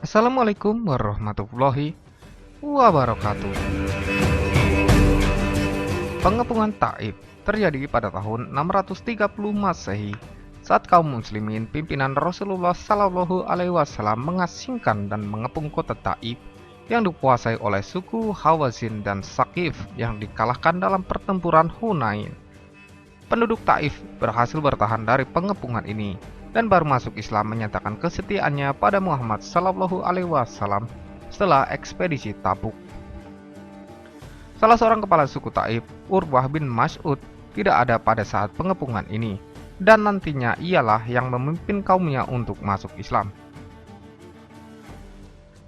Assalamualaikum warahmatullahi wabarakatuh. Pengepungan Taif terjadi pada tahun 630 Masehi saat kaum muslimin pimpinan Rasulullah Shallallahu Alaihi Wasallam mengasingkan dan mengepung kota Taif yang dikuasai oleh suku Hawazin dan Saqif yang dikalahkan dalam pertempuran Hunain. Penduduk Taif berhasil bertahan dari pengepungan ini dan baru masuk Islam menyatakan kesetiaannya pada Muhammad Shallallahu Alaihi Wasallam setelah ekspedisi Tabuk. Salah seorang kepala suku Taif, Urwah bin Mas'ud, tidak ada pada saat pengepungan ini, dan nantinya ialah yang memimpin kaumnya untuk masuk Islam.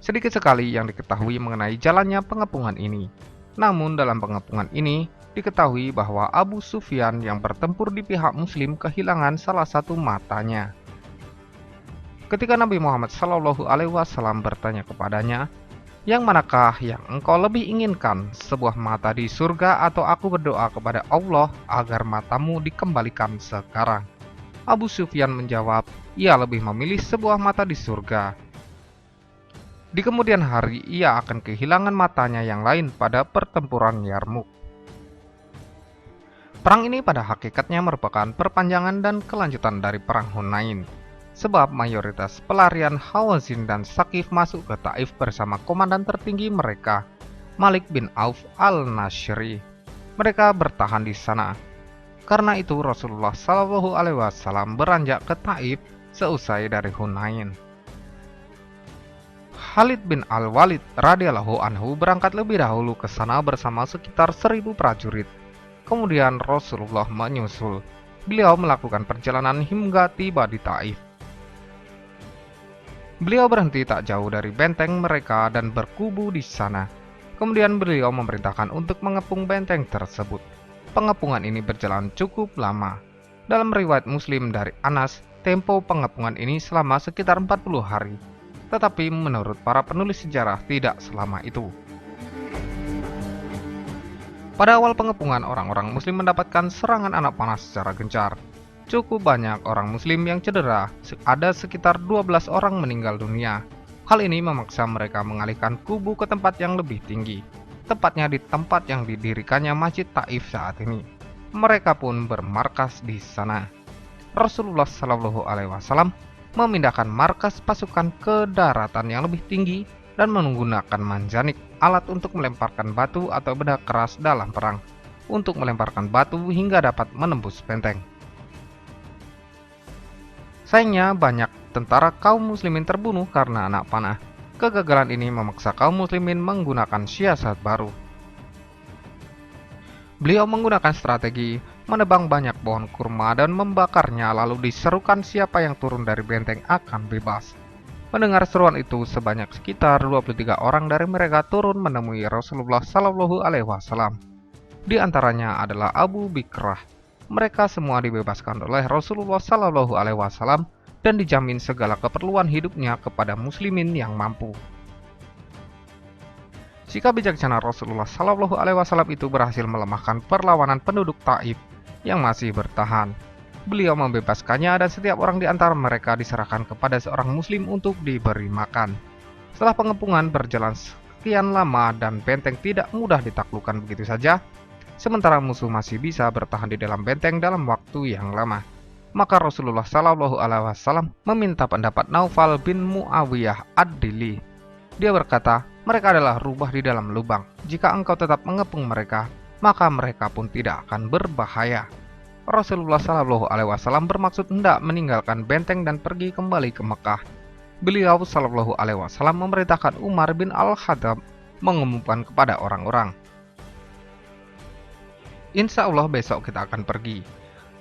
Sedikit sekali yang diketahui mengenai jalannya pengepungan ini. Namun dalam pengepungan ini, diketahui bahwa Abu Sufyan yang bertempur di pihak Muslim kehilangan salah satu matanya. Ketika Nabi Muhammad SAW bertanya kepadanya, "Yang manakah yang engkau lebih inginkan, sebuah mata di surga atau aku berdoa kepada Allah agar matamu dikembalikan sekarang?" Abu Sufyan menjawab, ia lebih memilih sebuah mata di surga. Di kemudian hari, ia akan kehilangan matanya yang lain pada pertempuran Yarmuk. Perang ini pada hakikatnya merupakan perpanjangan dan kelanjutan dari perang Hunain, sebab mayoritas pelarian Hawazin dan Saqif masuk ke Taif bersama komandan tertinggi mereka, Malik bin Auf al-Nashri. Mereka bertahan di sana. Karena itu Rasulullah Shallallahu Alaihi Wasallam beranjak ke Taif seusai dari Hunain. Khalid bin Al-Walid radhiyallahu anhu berangkat lebih dahulu ke sana bersama sekitar 1000 prajurit. Kemudian Rasulullah menyusul. Beliau melakukan perjalanan hingga tiba di Taif. Beliau berhenti tak jauh dari benteng mereka dan berkubu di sana. Kemudian beliau memerintahkan untuk mengepung benteng tersebut. Pengepungan ini berjalan cukup lama. Dalam riwayat Muslim dari Anas, tempo pengepungan ini selama sekitar 40 hari. Tetapi menurut para penulis sejarah tidak selama itu. Pada awal pengepungan, orang-orang Muslim mendapatkan serangan anak panah secara gencar. Cukup banyak orang Muslim yang cedera, ada sekitar 12 orang meninggal dunia. Hal ini memaksa mereka mengalihkan kubu ke tempat yang lebih tinggi, tepatnya di tempat yang didirikannya Masjid Taif saat ini. Mereka pun bermarkas di sana. Rasulullah Shallallahu Alaihi Wasallam memindahkan markas pasukan ke daratan yang lebih tinggi dan menggunakan manjanik, alat untuk melemparkan batu atau benda keras dalam perang, untuk melemparkan batu hingga dapat menembus benteng. Sayangnya banyak tentara kaum muslimin terbunuh karena anak panah. Kegagalan ini memaksa kaum muslimin menggunakan siasat baru. Beliau menggunakan strategi menebang banyak pohon kurma dan membakarnya, lalu diserukan siapa yang turun dari benteng akan bebas. Mendengar seruan itu, sebanyak sekitar 23 orang dari mereka turun menemui Rasulullah Shallallahu Alaihi Wasallam. Di antaranya adalah Abu Bikrah. Mereka semua dibebaskan oleh Rasulullah Shallallahu Alaihi Wasallam dan dijamin segala keperluan hidupnya kepada muslimin yang mampu. Sikap bijaksana Rasulullah Shallallahu Alaihi Wasallam itu berhasil melemahkan perlawanan penduduk Taif yang masih bertahan. Beliau membebaskannya dan setiap orang di antara mereka diserahkan kepada seorang muslim untuk diberi makan. Setelah pengepungan berjalan sekian lama dan benteng tidak mudah ditaklukkan begitu saja, sementara musuh masih bisa bertahan di dalam benteng dalam waktu yang lama, maka Rasulullah Shallallahu Alaihi Wasallam meminta pendapat Naufal bin Muawiyah ad-Dili. Dia berkata, "Mereka adalah rubah di dalam lubang. Jika engkau tetap mengepung mereka, maka mereka pun tidak akan berbahaya." Rasulullah Shallallahu Alaihi Wasallam bermaksud hendak meninggalkan benteng dan pergi kembali ke Mekah. Beliau Shallallahu Alaihi Wasallam memerintahkan Umar bin Al-Khattab mengumumkan kepada orang-orang, "Insya Allah besok kita akan pergi."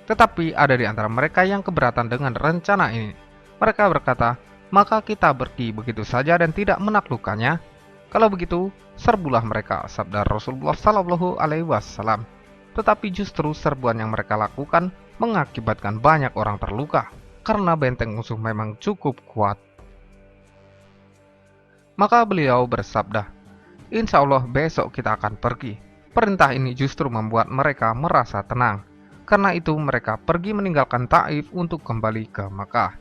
Tetapi ada di antara mereka yang keberatan dengan rencana ini. Mereka berkata, "Maka kita pergi begitu saja dan tidak menaklukkannya? Kalau begitu, serbulah mereka," sabda Rasulullah Shallallahu Alaihi Wasallam. Tetapi justru serbuan yang mereka lakukan mengakibatkan banyak orang terluka, karena benteng musuh memang cukup kuat. Maka beliau bersabda, "Insya Allah besok kita akan pergi." Perintah ini justru membuat mereka merasa tenang. Karena itu mereka pergi meninggalkan Taif untuk kembali ke Makkah.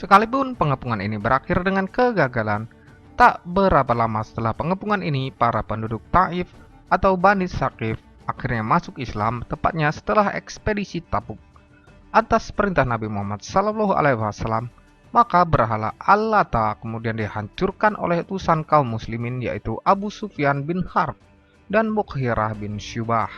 Sekalipun pengepungan ini berakhir dengan kegagalan, tak berapa lama setelah pengepungan ini, para penduduk Taif atau Bani Saqif akhirnya masuk Islam, tepatnya setelah ekspedisi Tabuk. Atas perintah Nabi Muhammad SAW, maka berhala Al-Lata kemudian dihancurkan oleh utusan kaum muslimin, yaitu Abu Sufyan bin Harb dan Mughirah bin Syubah.